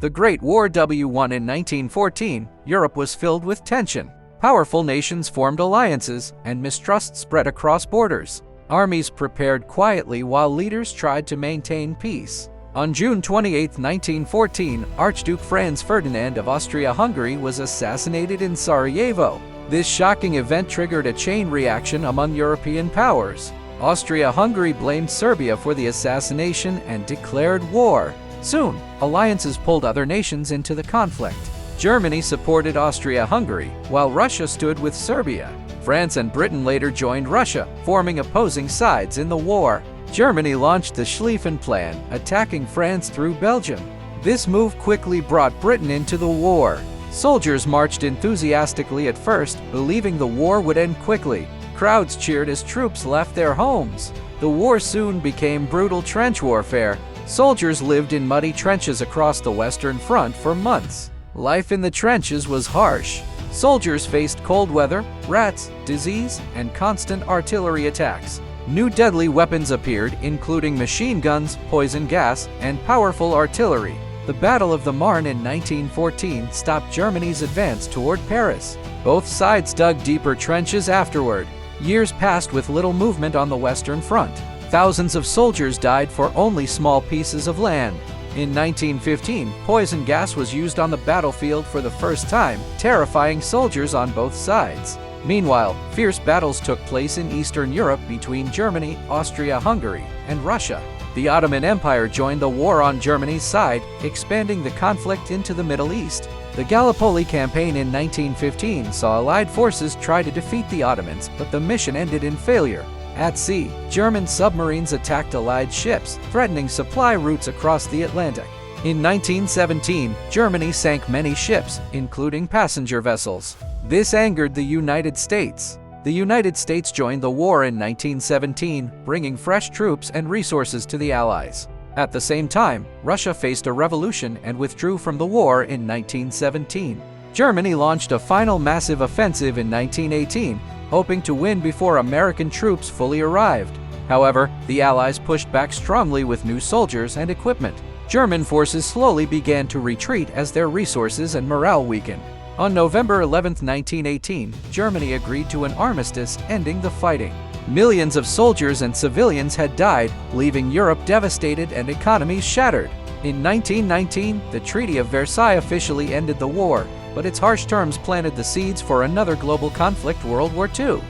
The Great War W1 in 1914, Europe was filled with tension. Powerful nations formed alliances, and mistrust spread across borders. Armies prepared quietly while leaders tried to maintain peace. On June 28, 1914, Archduke Franz Ferdinand of Austria-Hungary was assassinated in Sarajevo. This shocking event triggered a chain reaction among European powers. Austria-Hungary blamed Serbia for the assassination and declared war. Soon, alliances pulled other nations into the conflict. Germany supported Austria-Hungary, while Russia stood with Serbia. France and Britain later joined Russia, forming opposing sides in the war. Germany launched the Schlieffen Plan, attacking France through Belgium. This move quickly brought Britain into the war. Soldiers marched enthusiastically at first, believing the war would end quickly. Crowds cheered as troops left their homes. The war soon became brutal trench warfare. Soldiers lived in muddy trenches across the Western Front for months. Life in the trenches was harsh. Soldiers faced cold weather, rats, disease, and constant artillery attacks. New deadly weapons appeared, including machine guns, poison gas, and powerful artillery. The Battle of the Marne in 1914 stopped Germany's advance toward Paris. Both sides dug deeper trenches afterward. Years passed with little movement on the Western Front. Thousands of soldiers died for only small pieces of land. In 1915, poison gas was used on the battlefield for the first time, terrifying soldiers on both sides. Meanwhile, fierce battles took place in Eastern Europe between Germany, Austria-Hungary, and Russia. The Ottoman Empire joined the war on Germany's side, expanding the conflict into the Middle East. The Gallipoli campaign in 1915 saw Allied forces try to defeat the Ottomans, but the mission ended in failure. At sea, German submarines attacked Allied ships, threatening supply routes across the Atlantic. In 1917, Germany sank many ships, including passenger vessels. This angered the United States. The United States joined the war in 1917, bringing fresh troops and resources to the Allies. At the same time, Russia faced a revolution and withdrew from the war in 1917. Germany launched a final massive offensive in 1918, hoping to win before American troops fully arrived. However, the Allies pushed back strongly with new soldiers and equipment. German forces slowly began to retreat as their resources and morale weakened. On November 11, 1918, Germany agreed to an armistice, ending the fighting. Millions of soldiers and civilians had died, leaving Europe devastated and economies shattered. In 1919, the Treaty of Versailles officially ended the war, but its harsh terms planted the seeds for another global conflict, World War II.